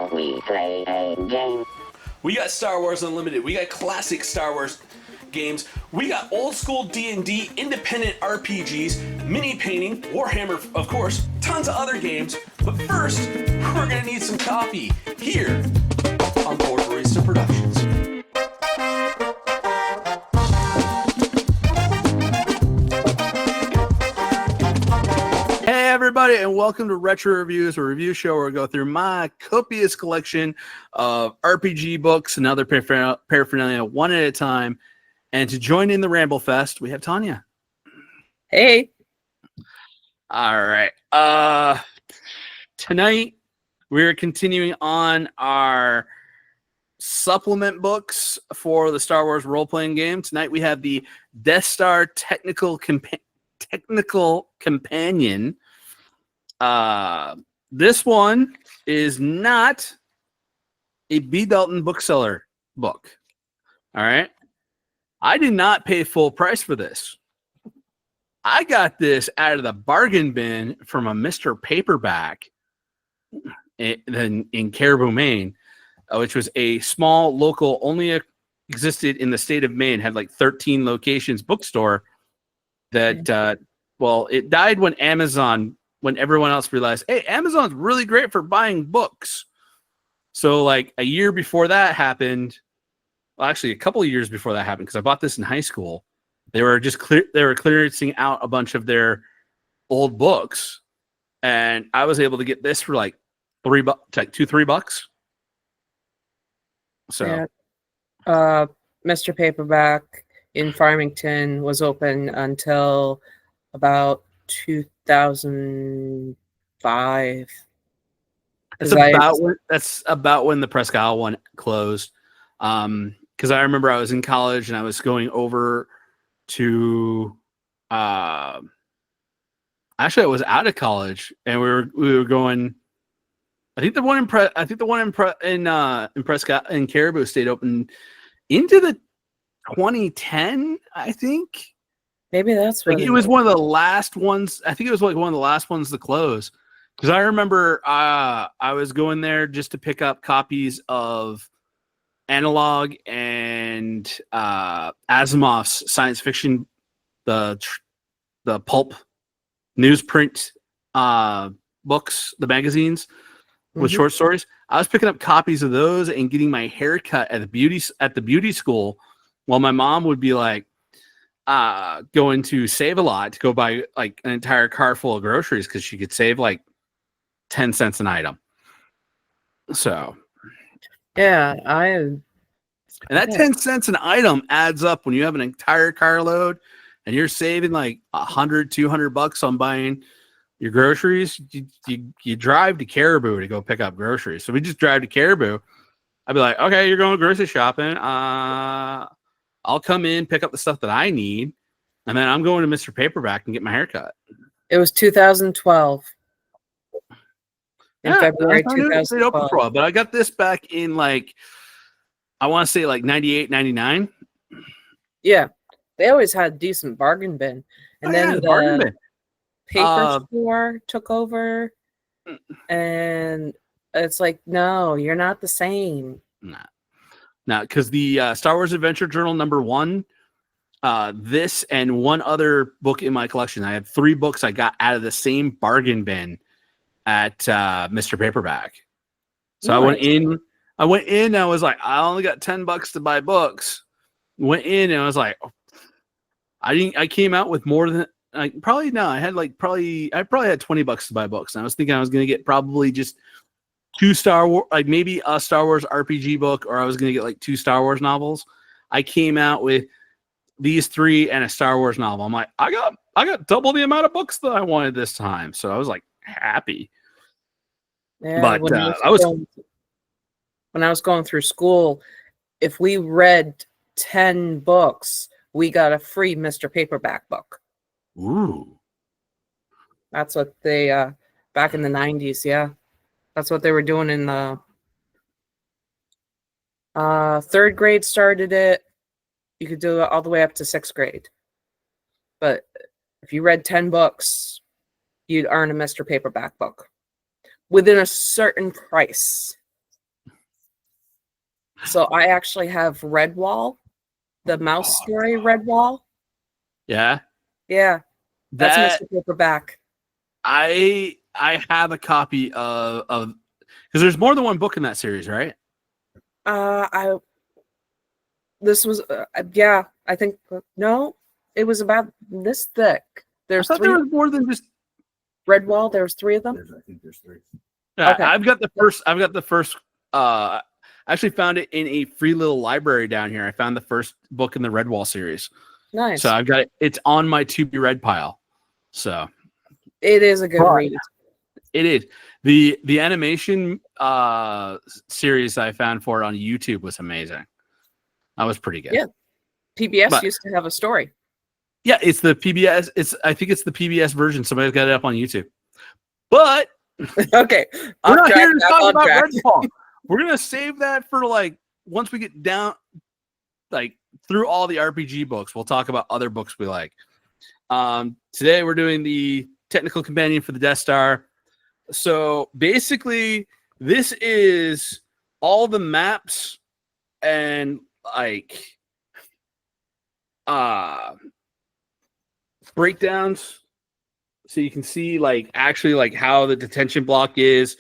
shall we play a game? We got Star Wars Unlimited. We got classic Star Wars games. We got old school D&D, independent RPGs, mini painting, Warhammer, of course, tons of other games. But first, we're gonna need some coffee here on Board Barista Productions. Hey everybody, and welcome to Retro Reviews, a review show where we go through my copious collection of RPG books and other paraphernalia one at a time. And to join in the Ramble Fest, we have Tanya. Hey. All right. Tonight we're continuing on our supplement books for the Star Wars role-playing game. Tonight we have the Death Star Technical Companion. This one is not a B. Dalton bookseller book. All right. I did not pay full price for this. I got this out of the bargain bin from a Mr. Paperback in Caribou, Maine, which was a small local, only existed in the state of Maine, had like 13 locations bookstore that, it died when everyone else realized, hey, Amazon's really great for buying books. So like a year before that happened, well, actually a couple of years before that happened, because I bought this in high school. They were clearancing out a bunch of their old books, and I was able to get this for like $3. So, yeah. Mr. Paperback in Farmington was open until about 2005. That's about when the Presque Isle one closed. Because I remember I was in college and I was going over to actually I was out of college and we were going. I think the one in Presque in Caribou stayed open into the 2010. I think maybe that's like it was one of the last ones. I think it was like one of the last ones to close. Because I remember I was going there just to pick up copies of Analog and Asimov's science fiction, the pulp newsprint books, the magazines with short stories. I was picking up copies of those and getting my hair cut at the beauty school, while my mom would be like going to Save-A-Lot to go buy like an entire car full of groceries because she could save like 10 cents an item. So yeah, and that 10 cents an item adds up when you have an entire carload and you're saving like $100-200 on buying your groceries. You drive to Caribou to go pick up groceries. So we just drive to Caribou. I'd be like, okay, you're going grocery shopping. I'll come in, pick up the stuff that I need, and then I'm going to Mr. Paperback and get my hair cut. It was 2012. In February 2012. But I got this back in like, I want to say like 98, 99. Yeah. They always had a decent bargain bin. And then the paper store took over. And it's like, no, you're not the same. Nah, because the Star Wars Adventure Journal #1, this and one other book in my collection. I had 3 books I got out of the same bargain bin at Mr. Paperback. So nice. I went in and I was like, I only got $10 to buy books. Went in and I was like, I came out with more than I probably had $20 to buy books. And I was thinking I was going to get probably just 2 Star Wars, like maybe a Star Wars RPG book, or I was going to get like 2 Star Wars novels. I came out with these 3 and a Star Wars novel. I'm like, I got double the amount of books that I wanted this time. So I was like happy. Yeah, but when I was going through school, if we read 10 books, we got a free Mr. Paperback book. Ooh. That's what they back in the 90s, yeah. That's what they were doing in the 3rd grade started it. You could do it all the way up to 6th grade. But if you read 10 books, you'd earn a Mr. Paperback book within a certain price. So I actually have Redwall, the mouse story Redwall. Yeah. Yeah. That's That Mr. Paperback. I have a copy of because there's more than one book in that series, right? I think no, it was about this thick. There's I thought three. there was more than just Redwall. There's three of them. I think there's 3. Yeah, Okay. I've got the first. I actually found it in a free little library down here. I found the first book in the Redwall series. Nice. So I've got it. It's on my to be read pile. So it is a good read. it is the animation series I found for it on YouTube was amazing. That was pretty good. Yeah. PBS used to have a story. Yeah, it's the PBS. I think it's the PBS version. Somebody's got it up on YouTube. But Okay, we're not here to talk about Redfall. We're gonna save that for like once we get down, like through all the RPG books. We'll talk about other books we like. Today we're doing the technical companion for the Death Star. So basically, this is all the maps and like breakdowns, so you can see like actually like how the detention block is,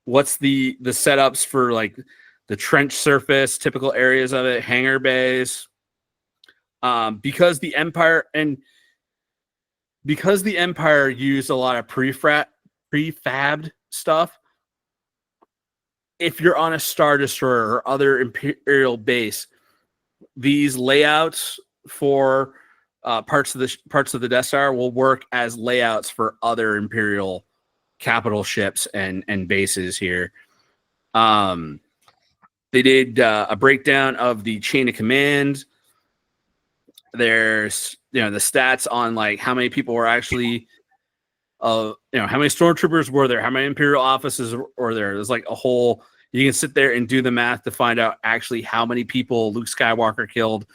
what's the setups for like the trench surface, typical areas of it, hangar bays. Because the Empire used a lot of prefabbed stuff, if you're on a Star Destroyer or other Imperial base, these layouts for parts of the Death Star will work as layouts for other Imperial capital ships and bases here. They did a breakdown of the chain of command. There's the stats on like how many people were actually how many stormtroopers were there, how many Imperial officers were there. There's like a whole, you can sit there and do the math to find out actually how many people Luke Skywalker killed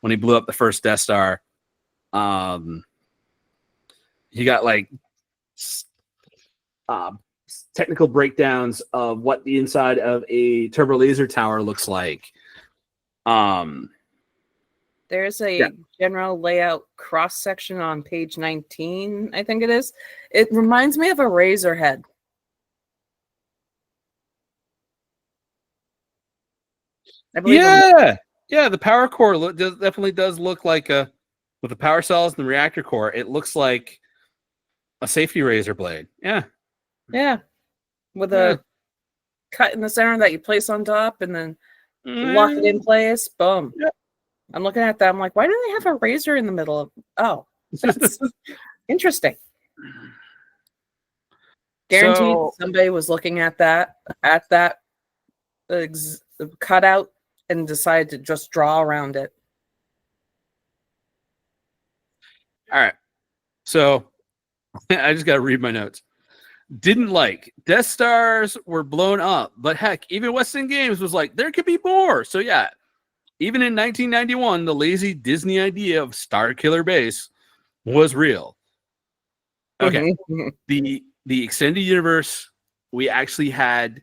when he blew up the first Death Star. He got like technical breakdowns of what the inside of a turbo laser tower looks like. There's a general layout cross section on page 19, I think it is. It reminds me of a razor head. I believe the power core definitely does look like with the power cells and the reactor core. It looks like a safety razor blade. Yeah, with a cut in the center that you place on top and then lock it in place. Boom. Yeah. I'm looking at that. I'm like, why do they have a razor in the middle of? Oh, that's interesting. Guaranteed somebody was looking at that cutout and decided to just draw around it. All right. So I just got to read my notes. Didn't like Death Stars were blown up, but heck, even West End Games was like, there could be more. So yeah, even in 1991, the lazy Disney idea of Star Killer Base was real. Okay. The extended universe, we actually had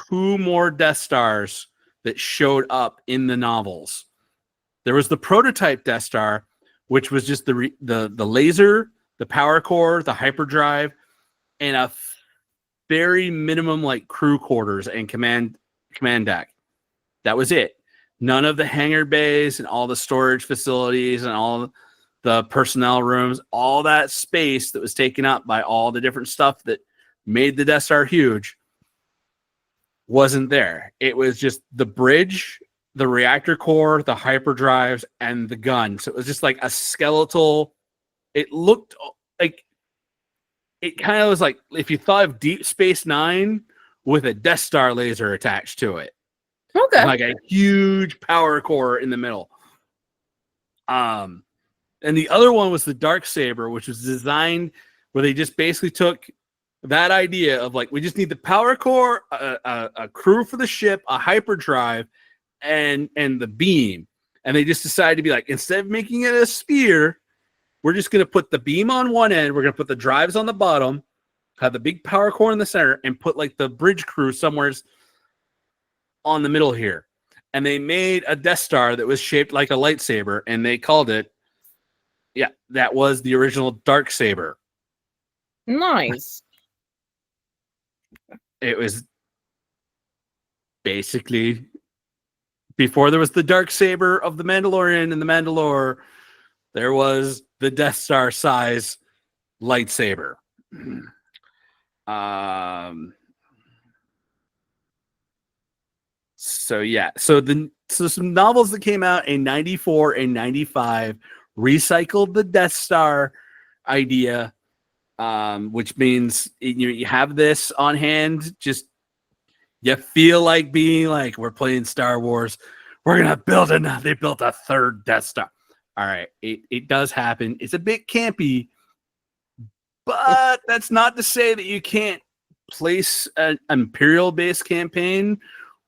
2 more Death Stars that showed up in the novels. There was the prototype Death Star, which was just the laser, the power core, the hyperdrive, and a very minimum like crew quarters and command deck. That was it. None of the hangar bays and all the storage facilities and all the personnel rooms, all that space that was taken up by all the different stuff that made the Death Star huge wasn't there. It was just the bridge, the reactor core, the hyperdrives, and the gun. So it was just like a skeletal. It looked like, it kind of was like if you thought of Deep Space Nine with a Death Star laser attached to it. Okay. Like a huge power core in the middle. And the other one was the Darksaber, which was designed where they just basically took that idea of like, we just need the power core, a crew for the ship, a hyperdrive, and the beam. And they just decided to be like, instead of making it a sphere, we're just going to put the beam on one end. We're going to put the drives on the bottom, have the big power core in the center, and put like the bridge crew somewhere on the middle here. And they made a Death Star that was shaped like a lightsaber, and they called it, that was the original Darksaber. Nice. It was basically before there was the Darksaber of the Mandalorian and the Mandalore, there was the Death Star size lightsaber. So some novels that came out in 94 and 95 recycled the Death Star idea, which means you have this on hand, just you feel like being like, we're playing Star Wars, we're gonna build they built a third Death Star. All right, it does happen. It's a bit campy, but that's not to say that you can't place an Imperial-based campaign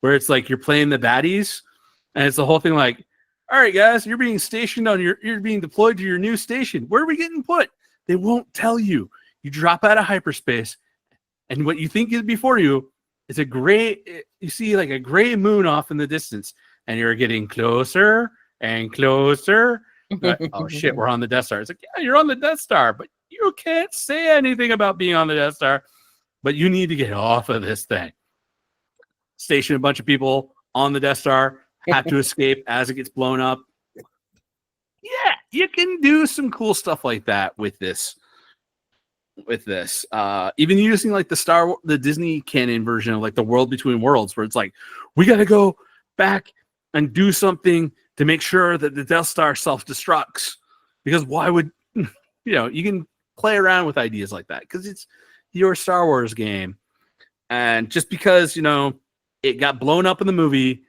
where it's like you're playing the baddies, and it's the whole thing like, all right, guys, you're being stationed you're being deployed to your new station. Where are we getting put? They won't tell you. You drop out of hyperspace, and what you think is before you is you see like a gray moon off in the distance, and you're getting closer and closer. Like, oh shit, we're on the Death Star. It's like, yeah, you're on the Death Star, but you can't say anything about being on the Death Star, but you need to get off of this thing. Station a bunch of people on the Death Star, have to escape as it gets blown up. Yeah, you can do some cool stuff like that with this. Even using like the Disney canon version of like the World Between Worlds, where it's like, we got to go back and do something to make sure that the Death Star self-destructs, because why would you can play around with ideas like that because it's your Star Wars game, and just because it got blown up in the movie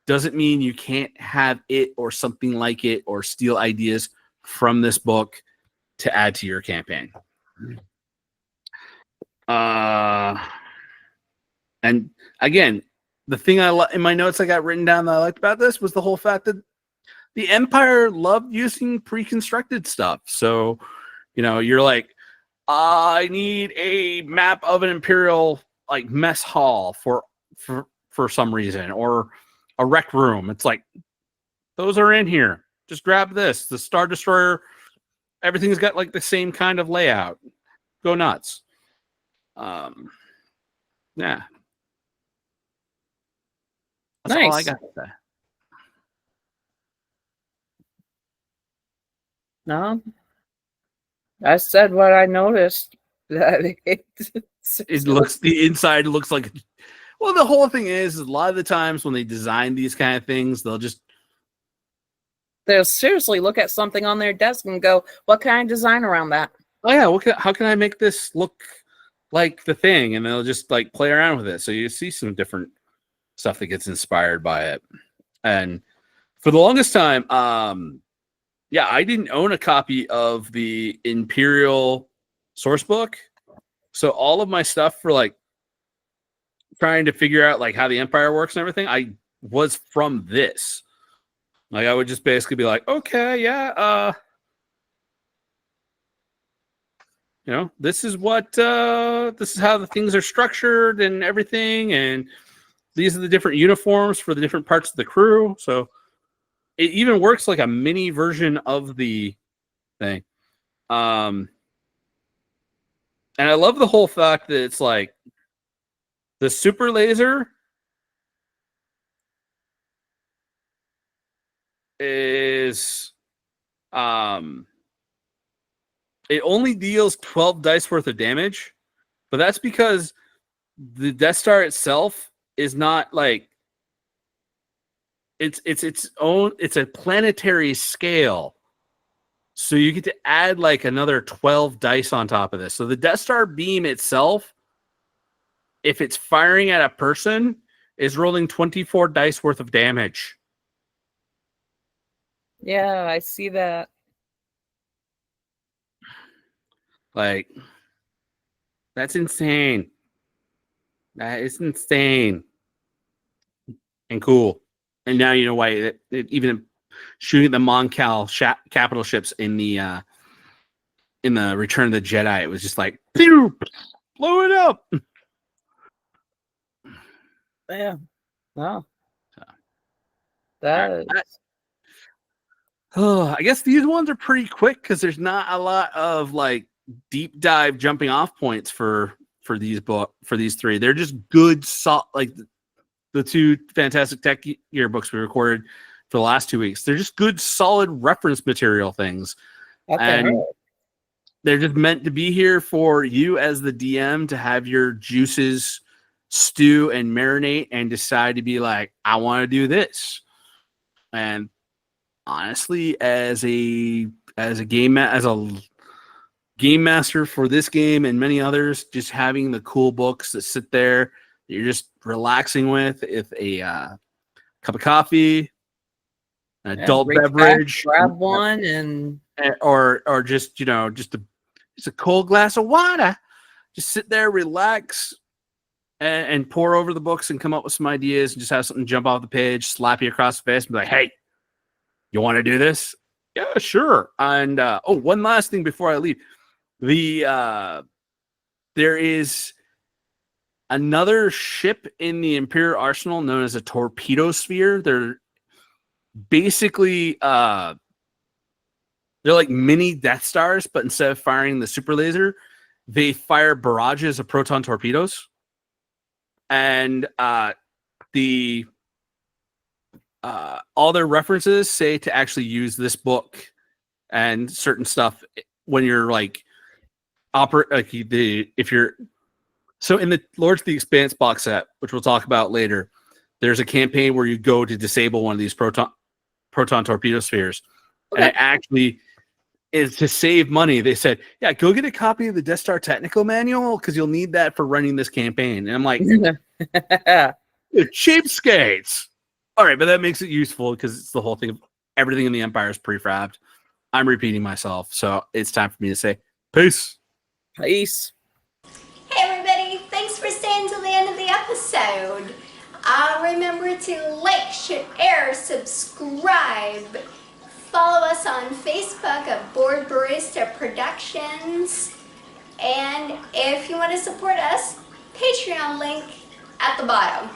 doesn't mean you can't have it or something like it or steal ideas from this book to add to your campaign. And again, the thing in my notes I got written down that I liked about this was the whole fact that the Empire loved using pre-constructed stuff. So, you're like, I need a map of an Imperial like mess hall for some reason, or a rec room. It's like, those are in here. Just grab this. The Star Destroyer, everything's got like the same kind of layout. Go nuts. Yeah. That's all I got to say. No, I said what I noticed. That the inside looks like. Well, the whole thing is a lot of the times when they design these kind of things, they'll seriously look at something on their desk and go, "What can I design around that?" Oh yeah, how can I make this look like the thing? And they'll just like play around with it. So you see some different stuff that gets inspired by it. And for the longest time, I didn't own a copy of the Imperial source book. So all of my stuff for like trying to figure out like how the Empire works and everything, I was from this. Like I would just basically be like, okay, yeah, this is this is how the things are structured and everything, and these are the different uniforms for the different parts of the crew. So it even works like a mini version of the thing. And I love the whole fact that it's like the super laser is it only deals 12 dice worth of damage, but that's because the Death Star itself is not like it's its own, it's a planetary scale. So you get to add like another 12 dice on top of this. So the Death Star beam itself, if it's firing at a person, is rolling 24 dice worth of damage. Yeah, I see that. Like, that's insane. That is insane. And cool. And now you know why it even shooting the Mon Cal capital ships in the Return of the Jedi, it was just like, pew, blow it up. Yeah. Oh. So, That I guess these ones are pretty quick because there's not a lot of like deep dive jumping off points for these three. They're just good, like the two Fantastic Tech yearbooks we recorded for the last 2 weeks. They're just good, solid reference material things, and they're just meant to be here for you as the DM to have your juices stew and marinate and decide to be like, I want to do this. And honestly, as a game master for this game and many others, just having the cool books that sit there, you're just relaxing with a cup of coffee, an adult beverage, grab one, and or just just a cold glass of water. Just sit there, relax, and pour over the books and come up with some ideas and just have something jump off the page, slap you across the face, and be like, "Hey, you want to do this?" Yeah, sure. And one last thing before I leave, there is another ship in the Imperial Arsenal known as a torpedo sphere. They're basically they're like mini Death Stars, but instead of firing the super laser, they fire barrages of proton torpedoes. And all their references say to actually use this book and certain stuff when you're like if you're so in the Lords of the Expanse box set, which we'll talk about later, there's a campaign where you go to disable one of these proton torpedo spheres. Okay. And it actually is to save money. They said, yeah, go get a copy of the Death Star technical manual because you'll need that for running this campaign. And I'm like, cheapskates. All right, but that makes it useful because it's the whole thing of everything in the Empire is prefabbed. I'm repeating myself, so it's time for me to say peace. Peace. Hey everybody, thanks for staying till the end of the episode. Remember to like, share, subscribe. Follow us on Facebook at Board Barista Productions. And if you want to support us, Patreon link at the bottom.